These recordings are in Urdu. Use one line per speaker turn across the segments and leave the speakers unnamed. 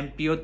MPO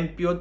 MPO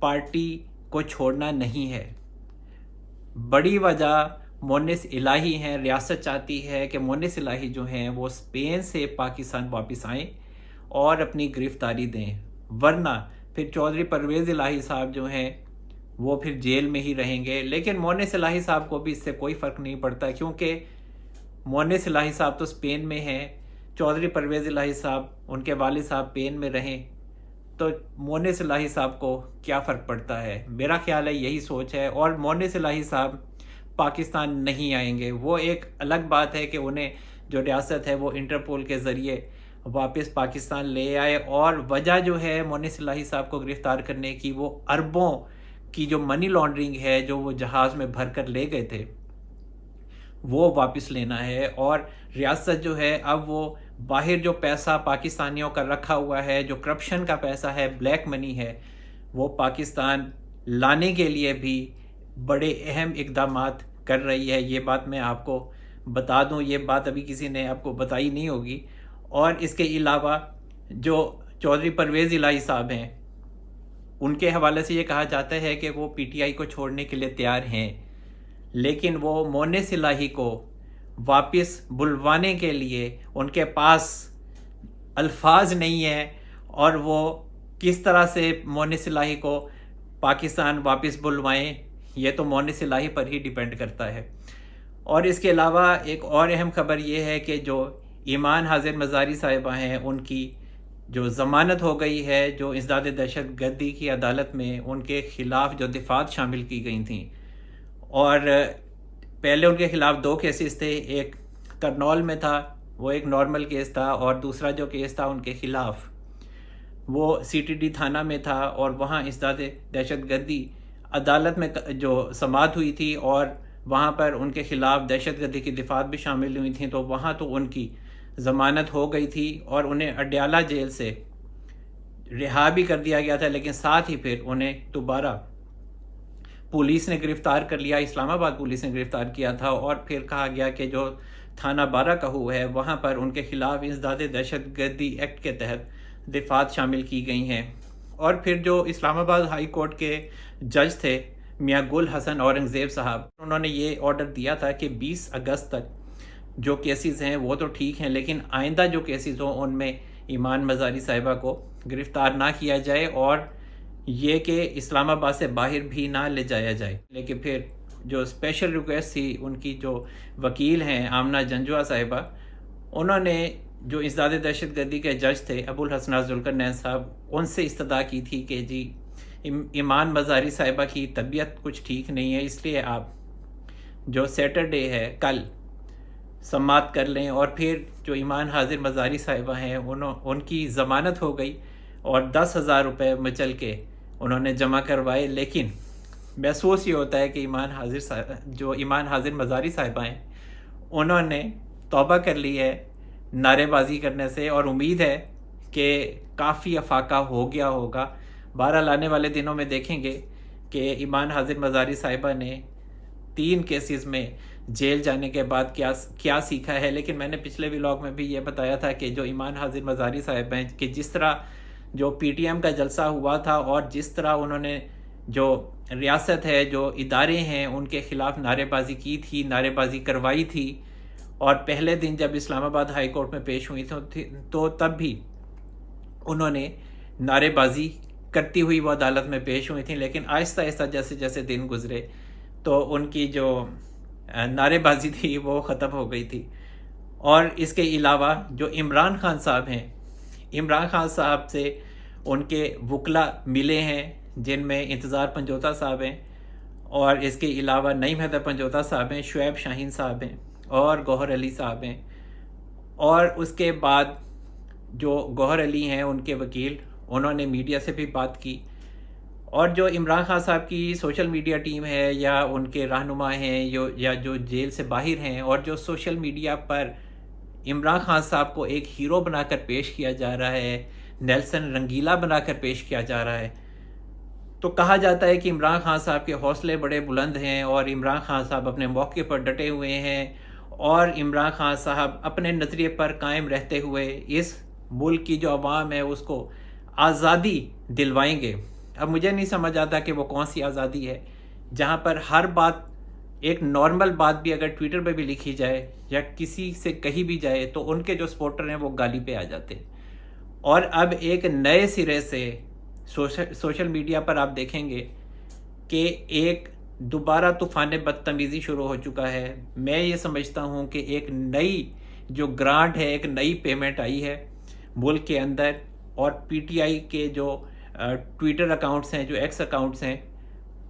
پارٹی کو چھوڑنا نہیں ہے۔ بڑی وجہ مونس الہی ہیں، ریاست چاہتی ہے کہ مونس الہی جو ہیں وہ اسپین سے پاکستان واپس آئیں اور اپنی گرفتاری دیں، ورنہ پھر چودھری پرویز الہی صاحب جو ہیں وہ پھر جیل میں ہی رہیں گے۔ لیکن مونس الہی صاحب کو بھی اس سے کوئی فرق نہیں پڑتا، کیونکہ مونس الہی صاحب تو اسپین میں ہیں، چودھری پرویز الہی صاحب ان کے والد صاحب پین میں رہیں، تو مونس الہی صاحب کو کیا فرق پڑتا ہے؟ میرا خیال ہے یہی سوچ ہے۔ اور مونس الہی صاحب پاکستان نہیں آئیں گے۔ وہ ایک الگ بات ہے کہ انہیں جو ریاست ہے وہ انٹرپول کے ذریعے واپس پاکستان لے آئے، اور وجہ جو ہے مونس الہی صاحب کو گرفتار کرنے کی وہ اربوں کی جو منی لانڈرنگ ہے جو وہ جہاز میں بھر کر لے گئے تھے وہ واپس لینا ہے۔ اور ریاست جو ہے اب وہ باہر جو پیسہ پاکستانیوں کا رکھا ہوا ہے، جو کرپشن کا پیسہ ہے، بلیک منی ہے، وہ پاکستان لانے کے لیے بھی بڑے اہم اقدامات کر رہی ہے۔ یہ بات میں آپ کو بتا دوں، یہ بات ابھی کسی نے آپ کو بتائی نہیں ہوگی۔ اور اس کے علاوہ جو چودھری پرویز الہی صاحب ہیں ان کے حوالے سے یہ کہا جاتا ہے کہ وہ پی ٹی آئی کو چھوڑنے کے لیے تیار ہیں، لیکن وہ مونس الہی کو واپس بلوانے کے لیے ان کے پاس الفاظ نہیں ہیں، اور وہ کس طرح سے مونس الہی کو پاکستان واپس بلوائیں یہ تو مونس الہی پر ہی ڈیپینڈ کرتا ہے۔ اور اس کے علاوہ ایک اور اہم خبر یہ ہے کہ جو ایمان حاضر مزاری صاحبہ ہیں ان کی جو ضمانت ہو گئی ہے، جو انسداد دہشت گردی کی عدالت میں ان کے خلاف جو دفعات شامل کی گئی تھیں، اور پہلے ان کے خلاف 2 کیسز تھے، ایک کرنول میں تھا، وہ ایک نارمل کیس تھا، اور دوسرا جو کیس تھا ان کے خلاف وہ سی ٹی ڈی تھانہ میں تھا، اور وہاں انسداد دہشت گردی عدالت میں جو سماعت ہوئی تھی اور وہاں پر ان کے خلاف دہشت گردی کی دفعات بھی شامل ہوئی تھیں، تو وہاں تو ان کی ضمانت ہو گئی تھی اور انہیں اڈیالہ جیل سے رہا بھی کر دیا گیا تھا، لیکن ساتھ ہی پھر انہیں دوبارہ پولیس نے گرفتار کر لیا، اسلام آباد پولیس نے گرفتار کیا تھا، اور پھر کہا گیا کہ جو تھانہ 12 کہو ہے وہاں پر ان کے خلاف انسداد دہشت گردی ایکٹ کے تحت دفعات شامل کی گئی ہیں۔ اور پھر جو اسلام آباد ہائی کورٹ کے جج تھے میاں گل حسن اورنگزیب صاحب، انہوں نے یہ آرڈر دیا تھا کہ 20 اگست تک جو کیسز ہیں وہ تو ٹھیک ہیں، لیکن آئندہ جو کیسز ہوں ان میں ایمان مزاری صاحبہ کو گرفتار نہ کیا جائے، اور یہ کہ اسلام آباد سے باہر بھی نہ لے جایا جائے۔ لیکن پھر جو اسپیشل ریکویسٹ تھی ان کی جو وکیل ہیں آمنہ جنجوعہ صاحبہ، انہوں نے جو انسداد دہشت گردی کے جج تھے ابو الحسنات ذوالقرنین صاحب، ان سے استدعا کی تھی کہ جی ایمان مزاری صاحبہ کی طبیعت کچھ ٹھیک نہیں ہے، اس لیے آپ جو سیٹرڈے ہے کل سماعت کر لیں۔ اور پھر جو ایمان حاضر مزاری صاحبہ ہیں ان کی ضمانت ہو گئی، اور 10,000 روپے مچل کے انہوں نے جمع کروائے۔ لیکن محسوس یہ ہوتا ہے کہ ایمان حاضر مزاری صاحبہ ہیں انہوں نے توبہ کر لی ہے نعرے بازی کرنے سے، اور امید ہے کہ کافی افاقہ ہو گیا ہوگا۔ بہرحال آنے والے دنوں میں دیکھیں گے کہ ایمان حاضر مزاری صاحبہ نے 3 کیسز میں جیل جانے کے بعد کیا سیکھا ہے۔ لیکن میں نے پچھلے ولاگ میں بھی یہ بتایا تھا کہ جو ایمان حاضر مزاری صاحب ہیں کہ جس طرح جو پی ٹی ایم کا جلسہ ہوا تھا، اور جس طرح انہوں نے جو ریاست ہے، جو ادارے ہیں ان کے خلاف نعرے بازی کی تھی، نعرے بازی کروائی تھی، اور پہلے دن جب اسلام آباد ہائی کورٹ میں پیش ہوئی تو تب بھی انہوں نے نعرے بازی کرتی ہوئی وہ عدالت میں پیش ہوئی تھیں، لیکن آہستہ آہستہ جیسے جیسے دن گزرے تو ان کی جو نعرے بازی تھی وہ ختم ہو گئی تھی۔ اور اس کے علاوہ جو عمران خان صاحب ہیں، عمران خان صاحب سے ان کے وکلا ملے ہیں، جن میں انتظار پنجوتا صاحب ہیں، اور اس کے علاوہ نعیم حیدر پنجوتا صاحب ہیں، شعیب شاہین صاحب ہیں، اور گوہر علی صاحب ہیں۔ اور اس کے بعد جو گوہر علی ہیں ان کے وکیل، انہوں نے میڈیا سے بھی بات کی، اور جو عمران خان صاحب کی سوشل میڈیا ٹیم ہے یا ان کے رہنما ہیں یا جو جیل سے باہر ہیں، اور جو سوشل میڈیا پر عمران خان صاحب کو ایک ہیرو بنا کر پیش کیا جا رہا ہے، نیلسن رنگیلا بنا کر پیش کیا جا رہا ہے، تو کہا جاتا ہے کہ عمران خان صاحب کے حوصلے بڑے بلند ہیں، اور عمران خان صاحب اپنے موقع پر ڈٹے ہوئے ہیں، اور عمران خان صاحب اپنے نظریے پر قائم رہتے ہوئے اس ملک کی جو عوام ہے اس کو آزادی دلوائیں گے۔ اب مجھے نہیں سمجھ آتا کہ وہ کون سی آزادی ہے جہاں پر ہر بات، ایک نارمل بات بھی اگر ٹویٹر پہ بھی لکھی جائے یا کسی سے کہیں بھی جائے تو ان کے جو سپورٹر ہیں وہ گالی پہ آ جاتے ہیں۔ اور اب ایک نئے سرے سے سوشل میڈیا پر آپ دیکھیں گے کہ ایک دوبارہ طوفان بدتمیزی شروع ہو چکا ہے۔ میں یہ سمجھتا ہوں کہ ایک نئی جو گرانٹ ہے، ایک نئی پیمنٹ آئی ہے ملک کے اندر، اور پی ٹی آئی کے جو ٹویٹر اکاؤنٹس ہیں، جو ایکس اکاؤنٹس ہیں،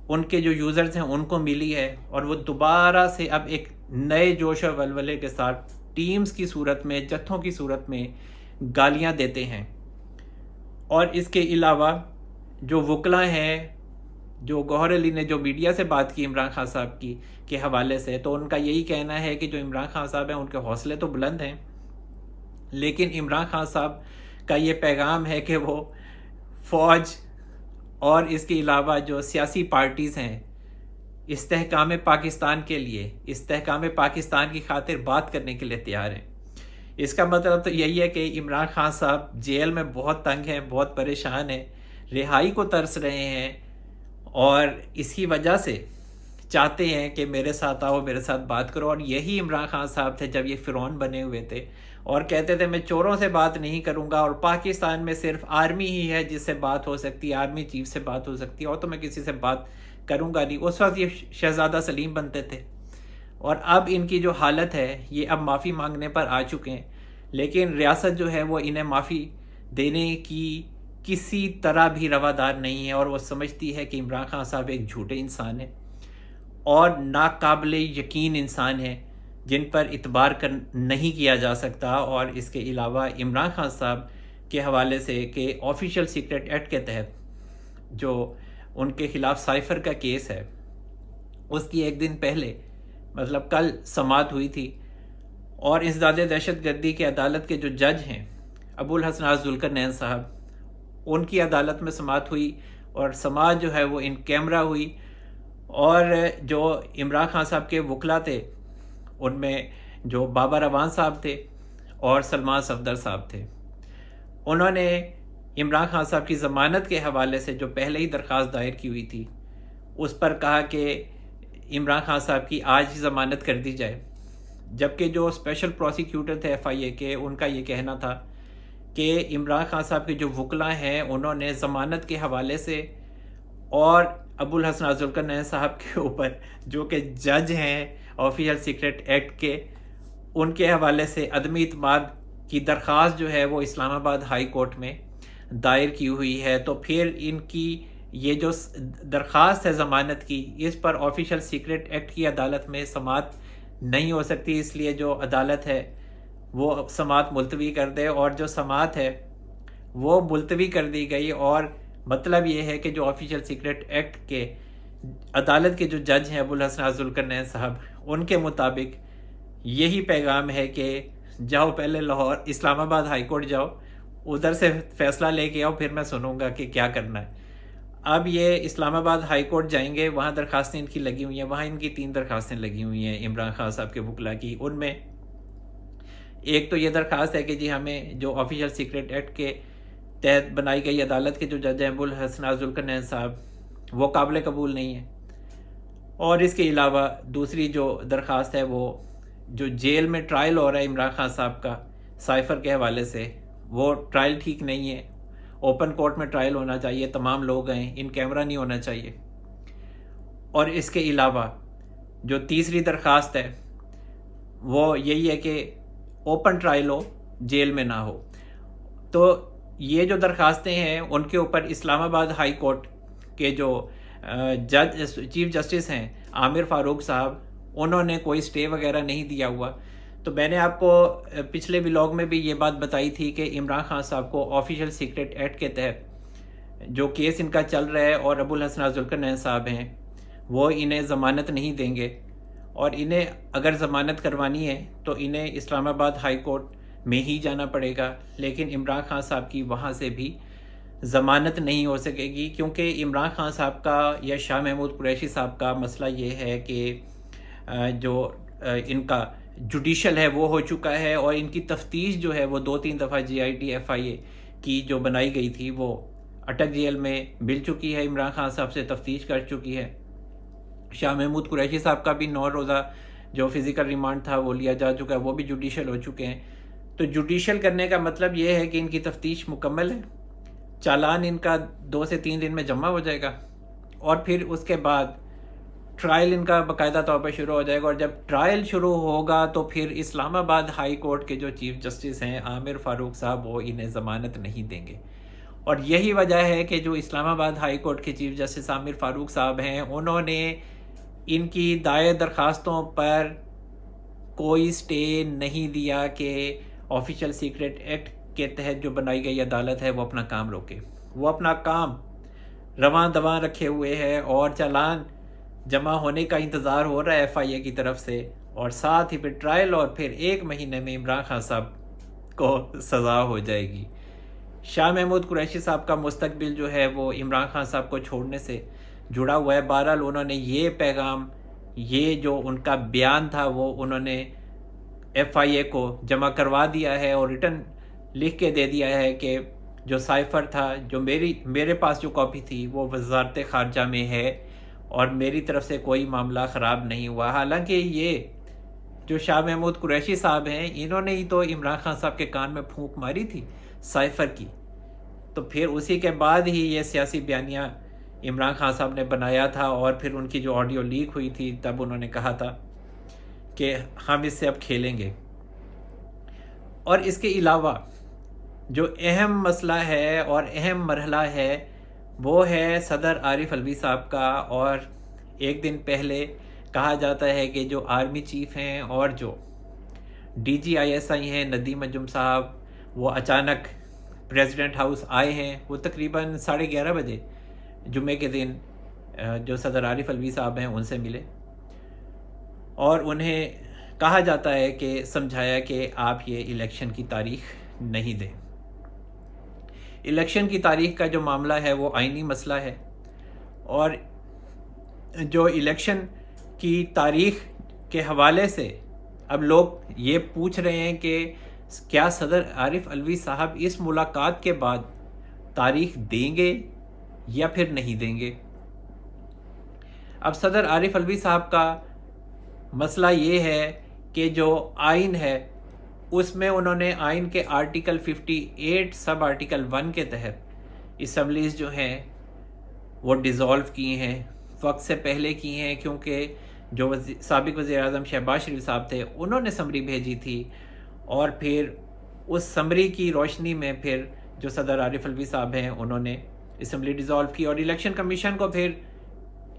ان کے جو یوزرز ہیں ان کو ملی ہے، اور وہ دوبارہ سے اب ایک نئے جوش و ولولے کے ساتھ ٹیمز کی صورت میں، جتھوں کی صورت میں گالیاں دیتے ہیں۔ اور اس کے علاوہ جو وکلاء ہیں، جو گوہر علی نے جو میڈیا سے بات کی عمران خان صاحب کی کے حوالے سے، تو ان کا یہی کہنا ہے کہ جو عمران خان صاحب ہیں ان کے حوصلے تو بلند ہیں، لیکن عمران خان صاحب کا یہ پیغام ہے کہ وہ فوج اور اس کے علاوہ جو سیاسی پارٹیز ہیں استحکام پاکستان کے لیے، استحکام پاکستان کی خاطر بات کرنے کے لیے تیار ہیں۔ اس کا مطلب تو یہی ہے کہ عمران خان صاحب جیل میں بہت تنگ ہیں، بہت پریشان ہیں، رہائی کو ترس رہے ہیں، اور اسی وجہ سے چاہتے ہیں کہ میرے ساتھ آؤ، میرے ساتھ بات کرو۔ اور یہی عمران خان صاحب تھے جب یہ فرعون بنے ہوئے تھے اور کہتے تھے میں چوروں سے بات نہیں کروں گا، اور پاکستان میں صرف آرمی ہی ہے جس سے بات ہو سکتی ہے، آرمی چیف سے بات ہو سکتی ہے، اور تو میں کسی سے بات کروں گا نہیں۔ اس وقت یہ شہزادہ سلیم بنتے تھے، اور اب ان کی جو حالت ہے یہ اب معافی مانگنے پر آ چکے ہیں، لیکن ریاست جو ہے وہ انہیں معافی دینے کی کسی طرح بھی روادار نہیں ہے، اور وہ سمجھتی ہے کہ عمران خان صاحب ایک جھوٹے انسان ہیں اور ناقابل یقین انسان ہیں جن پر اعتبار نہیں کیا جا سکتا۔ اور اس کے علاوہ عمران خان صاحب کے حوالے سے کہ آفیشیل سیکرٹ ایکٹ کے تحت جو ان کے خلاف سائفر کا کیس ہے، اس کی ایک دن پہلے مطلب کل سماعت ہوئی تھی، اور انسداد دہشت گردی کے عدالت کے جو جج ہیں ابوالحسن ذوالقرنین صاحب، ان کی عدالت میں سماعت ہوئی، اور سماعت جو ہے وہ ان کیمرہ ہوئی، اور جو عمران خان صاحب کے وکلا تھے ان میں جو بابا روان صاحب تھے اور سلمان صفدر صاحب تھے، انہوں نے عمران خان صاحب کی ضمانت کے حوالے سے جو پہلے ہی درخواست دائر کی ہوئی تھی اس پر کہا کہ عمران خان صاحب کی آج ہی ضمانت کر دی جائے، جبکہ جو اسپیشل پروسیکیوٹر تھے ایف آئی اے کے، ان کا یہ کہنا تھا کہ عمران خان صاحب کے جو وکلا ہیں انہوں نے ضمانت کے حوالے سے اور ابوالحسن ذوالقرنین صاحب کے اوپر جو کہ جج ہیں آفیشیل سیکرٹ ایکٹ کے، ان کے حوالے سے عدمی اعتماد کی درخواست جو ہے وہ اسلام آباد ہائی کورٹ میں دائر کی ہوئی ہے۔ تو پھر ان کی یہ جو درخواست ہے ضمانت کی، اس پر آفیشیل سیکرٹ ایکٹ کی عدالت میں سماعت نہیں ہو سکتی، اس لیے جو عدالت ہے وہ سماعت ملتوی کر دے، اور جو سماعت ہے وہ ملتوی کر دی گئی۔ اور مطلب یہ ہے کہ جو آفیشیل سیکرٹ ایکٹ کے عدالت کے جو جج ہیں ابوالحسن ذوالقرنین صاحب، ان کے مطابق یہی پیغام ہے کہ جاؤ پہلے لاہور اسلام آباد ہائی کورٹ جاؤ، ادھر سے فیصلہ لے کے آؤ، پھر میں سنوں گا کہ کیا کرنا ہے۔ اب یہ اسلام آباد ہائی کورٹ جائیں گے، وہاں درخواستیں ان کی لگی ہوئی ہیں، وہاں ان کی 3 درخواستیں لگی ہوئی ہیں عمران خان صاحب کے وکلا کی۔ ان میں ایک تو یہ درخواست ہے کہ جی ہمیں جو آفیشیل سیکرٹ ایکٹ کے تحت بنائی گئی عدالت کے جو جج ہیں ابوالحسن ذوالقرنین صاحب، وہ قابل قبول نہیں ہیں، اور اس کے علاوہ دوسری جو درخواست ہے وہ جو جیل میں ٹرائل ہو رہا ہے عمران خان صاحب کا سائفر کے حوالے سے، وہ ٹرائل ٹھیک نہیں ہے، اوپن کورٹ میں ٹرائل ہونا چاہیے، تمام لوگ ہیں، ان کیمرہ نہیں ہونا چاہیے۔ اور اس کے علاوہ جو تیسری درخواست ہے وہ یہی ہے کہ اوپن ٹرائل ہو، جیل میں نہ ہو۔ تو یہ جو درخواستیں ہیں ان کے اوپر اسلام آباد ہائی کورٹ کے جو جج چیف جسٹس ہیں عامر فاروق صاحب، انہوں نے کوئی سٹے وغیرہ نہیں دیا ہوا۔ تو میں نے آپ کو پچھلے ولاگ میں بھی یہ بات بتائی تھی کہ عمران خان صاحب کو آفیشیل سیکرٹ ایکٹ کے تحت جو کیس ان کا چل رہا ہے، اور ابوالحسن ذوالقرنین صاحب ہیں وہ انہیں ضمانت نہیں دیں گے، اور انہیں اگر ضمانت کروانی ہے تو انہیں اسلام آباد ہائی کورٹ میں ہی جانا پڑے گا، لیکن عمران خان صاحب کی وہاں سے بھی ضمانت نہیں ہو سکے گی، کیونکہ عمران خان صاحب کا یا شاہ محمود قریشی صاحب کا مسئلہ یہ ہے کہ جو ان کا جوڈیشل ہے وہ ہو چکا ہے، اور ان کی تفتیش جو ہے وہ 2-3 دفعہ GIT FIA کی جو بنائی گئی تھی وہ اٹک جیل میں مل چکی ہے، عمران خان صاحب سے تفتیش کر چکی ہے۔ شاہ محمود قریشی صاحب کا بھی 9 روزہ جو فزیکل ریمانڈ تھا وہ لیا جا چکا ہے، وہ بھی جوڈیشل ہو چکے ہیں۔ تو جوڈیشل کرنے کا مطلب یہ ہے کہ ان کی تفتیش مکمل ہے، چالان ان کا 2 سے 3 دن میں جمع ہو جائے گا، اور پھر اس کے بعد ٹرائل ان کا باقاعدہ طور پر شروع ہو جائے گا، اور جب ٹرائل شروع ہوگا تو پھر اسلام آباد ہائی کورٹ کے جو چیف جسٹس ہیں عامر فاروق صاحب، وہ انہیں ضمانت نہیں دیں گے۔ اور یہی وجہ ہے کہ جو اسلام آباد ہائی کورٹ کے چیف جسٹس عامر فاروق صاحب ہیں، انہوں نے ان کی دائر درخواستوں پر کوئی سٹے نہیں دیا کہ آفیشیل سیکرٹ ایکٹ کے تحت جو بنائی گئی عدالت ہے وہ اپنا کام روکے۔ وہ اپنا کام رواں دواں رکھے ہوئے ہے، اور چالان جمع ہونے کا انتظار ہو رہا ہے FIA کی طرف سے، اور ساتھ ہی پھر ٹرائل، اور پھر 1 مہینے میں عمران خان صاحب کو سزا ہو جائے گی۔ شاہ محمود قریشی صاحب کا مستقبل جو ہے وہ عمران خان صاحب کو چھوڑنے سے جڑا ہوا ہے۔ بہرحال انہوں نے یہ پیغام، یہ جو ان کا بیان تھا، وہ انہوں نے FIA کو جمع کروا دیا ہے، اور ریٹن لکھ کے دے دیا ہے کہ جو سائفر تھا، جو میرے پاس جو کاپی تھی وہ وزارت خارجہ میں ہے، اور میری طرف سے کوئی معاملہ خراب نہیں ہوا۔ حالانکہ یہ جو شاہ محمود قریشی صاحب ہیں، انہوں نے ہی تو عمران خان صاحب کے کان میں پھونک ماری تھی سائفر کی، تو پھر اسی کے بعد ہی یہ سیاسی بیانیہ عمران خان صاحب نے بنایا تھا، اور پھر ان کی جو آڈیو لیک ہوئی تھی تب انہوں نے کہا تھا کہ ہم اس سے اب کھیلیں گے۔ اور اس کے علاوہ جو اہم مسئلہ ہے اور اہم مرحلہ ہے وہ ہے صدر عارف علوی صاحب کا، اور ایک دن پہلے کہا جاتا ہے کہ جو آرمی چیف ہیں اور جو DGISI ہیں ندیم انجم صاحب، وہ اچانک پریزیڈنٹ ہاؤس آئے ہیں۔ وہ تقریباً 11:30 بجے جمعے کے دن جو صدر عارف علوی صاحب ہیں ان سے ملے، اور انہیں کہا جاتا ہے کہ سمجھایا کہ آپ یہ الیکشن کی تاریخ نہیں دیں۔ الیکشن کی تاریخ کا جو معاملہ ہے وہ آئینی مسئلہ ہے، اور جو الیکشن کی تاریخ کے حوالے سے اب لوگ یہ پوچھ رہے ہیں کہ کیا صدر عارف علوی صاحب اس ملاقات کے بعد تاریخ دیں گے یا پھر نہیں دیں گے۔ اب صدر عارف علوی صاحب کا مسئلہ یہ ہے کہ جو آئین ہے اس میں انہوں نے آئین کے آرٹیکل 58 سب آرٹیکل 1 کے تحت اسمبلیز جو ہیں وہ ڈیزالو کی ہیں، وقت سے پہلے کی ہیں، کیونکہ جو سابق وزیر اعظم شہباز شریف صاحب تھے انہوں نے سمری بھیجی تھی، اور پھر اس سمری کی روشنی میں پھر جو صدر عارف علوی صاحب ہیں انہوں نے اسمبلی ڈیزالو کی، اور الیکشن کمیشن کو پھر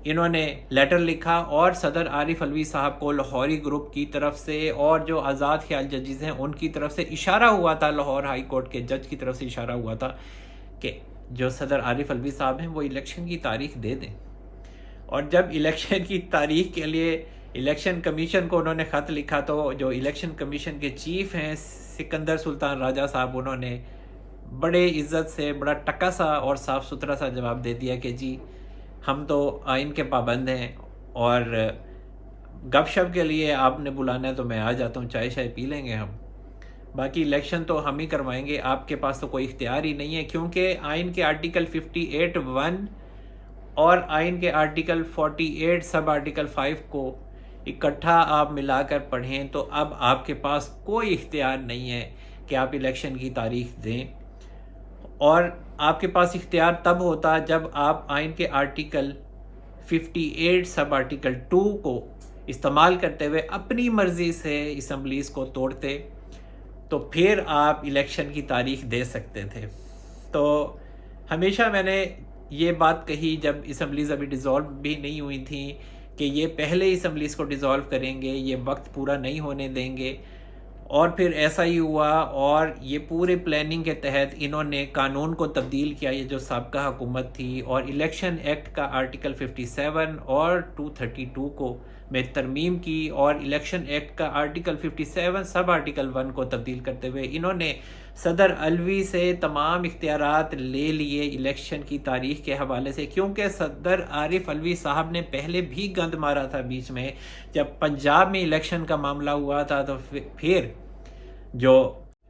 انہوں نے لیٹر لکھا، اور صدر عارف علوی صاحب کو لاہوری گروپ کی طرف سے اور جو آزاد خیال ججز ہیں ان کی طرف سے اشارہ ہوا تھا، لاہور ہائی کورٹ کے جج کی طرف سے اشارہ ہوا تھا کہ جو صدر عارف علوی صاحب ہیں وہ الیکشن کی تاریخ دے دیں۔ اور جب الیکشن کی تاریخ کے لیے الیکشن کمیشن کو انہوں نے خط لکھا تو جو الیکشن کمیشن کے چیف ہیں سکندر سلطان راجہ صاحب، انہوں نے بڑے عزت سے بڑا ٹکا سا اور صاف ستھرا سا جواب دے دیا کہ جی ہم تو آئین کے پابند ہیں، اور گپ شپ کے لیے آپ نے بلانا ہے تو میں آ جاتا ہوں، چائے شائے پی لیں گے ہم، باقی الیکشن تو ہم ہی کروائیں گے، آپ کے پاس تو کوئی اختیار ہی نہیں ہے، کیونکہ آئین کے آرٹیکل 58(1) اور آئین کے آرٹیکل 48 سب آرٹیکل 5 کو اکٹھا آپ ملا کر پڑھیں تو اب آپ کے پاس کوئی اختیار نہیں ہے کہ آپ الیکشن کی تاریخ دیں، اور آپ کے پاس اختیار تب ہوتا جب آپ آئین کے آرٹیکل 58 سب آرٹیکل 2 کو استعمال کرتے ہوئے اپنی مرضی سے اسمبلیز کو توڑتے، تو پھر آپ الیکشن کی تاریخ دے سکتے تھے۔ تو ہمیشہ میں نے یہ بات کہی جب اسمبلیز ابھی ڈیزالو بھی نہیں ہوئی تھیں کہ یہ پہلے اسمبلیز کو ڈیزالو کریں گے، یہ وقت پورا نہیں ہونے دیں گے، اور پھر ایسا ہی ہوا، اور یہ پورے پلاننگ کے تحت انہوں نے قانون کو تبدیل کیا، یہ جو سابقہ حکومت تھی، اور الیکشن ایکٹ کا آرٹیکل 57 اور 232 کو میں ترمیم کی، اور الیکشن ایکٹ کا آرٹیکل 57 سب آرٹیکل 1 کو تبدیل کرتے ہوئے انہوں نے صدر علوی سے تمام اختیارات لے لیے الیکشن کی تاریخ کے حوالے سے، کیونکہ صدر عارف علوی صاحب نے پہلے بھی گند مارا تھا بیچ میں، جب پنجاب میں الیکشن کا معاملہ ہوا تھا تو پھر جو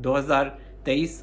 2023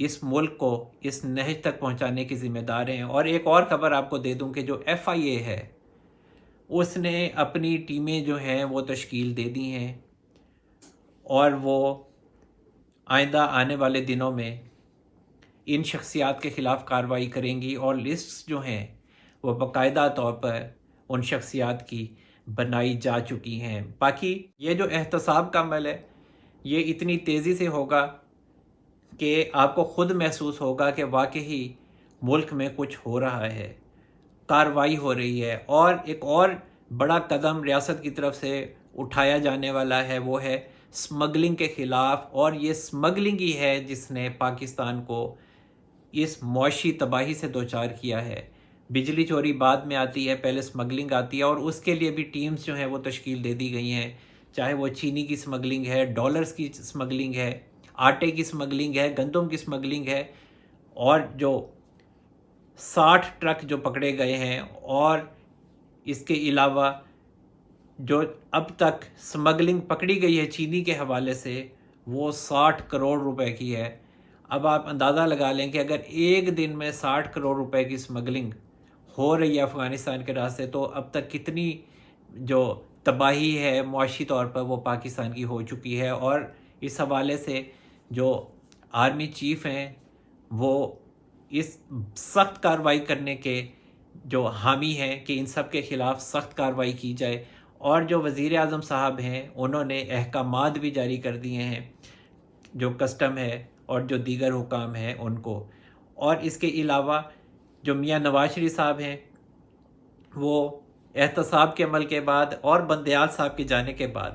اس ملک کو اس نہج تک پہنچانے کی ذمہ دار ہیں۔ اور ایک اور خبر آپ کو دے دوں کہ جو FIA ہے اس نے اپنی ٹیمیں جو ہیں وہ تشکیل دے دی ہیں، اور وہ آئندہ آنے والے دنوں میں ان شخصیات کے خلاف کارروائی کریں گی، اور لسٹس جو ہیں وہ باقاعدہ طور پر ان شخصیات کی بنائی جا چکی ہیں۔ باقی یہ جو احتساب کا عمل ہے یہ اتنی تیزی سے ہوگا کہ آپ کو خود محسوس ہوگا کہ واقعی ملک میں کچھ ہو رہا ہے، کارروائی ہو رہی ہے۔ اور ایک اور بڑا قدم ریاست کی طرف سے اٹھایا جانے والا ہے، وہ ہے سمگلنگ کے خلاف، اور یہ سمگلنگ ہی ہے جس نے پاکستان کو اس معاشی تباہی سے دوچار کیا ہے۔ بجلی چوری بعد میں آتی ہے، پہلے سمگلنگ آتی ہے، اور اس کے لیے بھی ٹیمز جو ہیں وہ تشکیل دے دی گئی ہیں، چاہے وہ چینی کی سمگلنگ ہے، ڈالرز کی سمگلنگ ہے، آٹے کی سمگلنگ ہے، گندم کی سمگلنگ ہے، اور جو 60 ٹرک جو پکڑے گئے ہیں، اور اس کے علاوہ جو اب تک سمگلنگ پکڑی گئی ہے چینی کے حوالے سے وہ 60 کروڑ روپے کی ہے۔ اب آپ اندازہ لگا لیں کہ اگر ایک دن میں 60 کروڑ روپے کی سمگلنگ ہو رہی ہے افغانستان کے راستے، تو اب تک کتنی جو تباہی ہے معاشی طور پر وہ پاکستان کی ہو چکی ہے۔ اور اس حوالے سے جو آرمی چیف ہیں وہ اس سخت کارروائی کرنے کے جو حامی ہیں کہ ان سب کے خلاف سخت کارروائی کی جائے، اور جو وزیر اعظم صاحب ہیں انہوں نے احکامات بھی جاری کر دیے ہیں جو کسٹم ہے اور جو دیگر حکام ہیں ان کو۔ اور اس کے علاوہ جو میاں نواز شریف صاحب ہیں وہ احتساب کے عمل کے بعد اور بندیال صاحب کے جانے کے بعد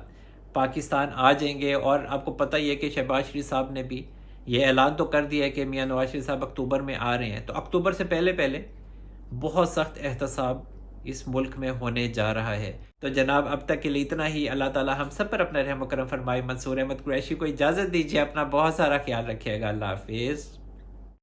پاکستان آ جائیں گے۔ اور آپ کو پتہ ہی ہے کہ شہباز شریف صاحب نے بھی یہ اعلان تو کر دیا ہے کہ میاں نواز شریف صاحب اکتوبر میں آ رہے ہیں، تو اکتوبر سے پہلے بہت سخت احتساب اس ملک میں ہونے جا رہا ہے۔ تو جناب اب تک کے لیے اتنا ہی۔ اللہ تعالی ہم سب پر اپنا رحم و کرم فرمائے۔ منصور احمد قریشی کو اجازت دیجیے، اپنا بہت سارا خیال رکھیے گا۔ اللہ حافظ۔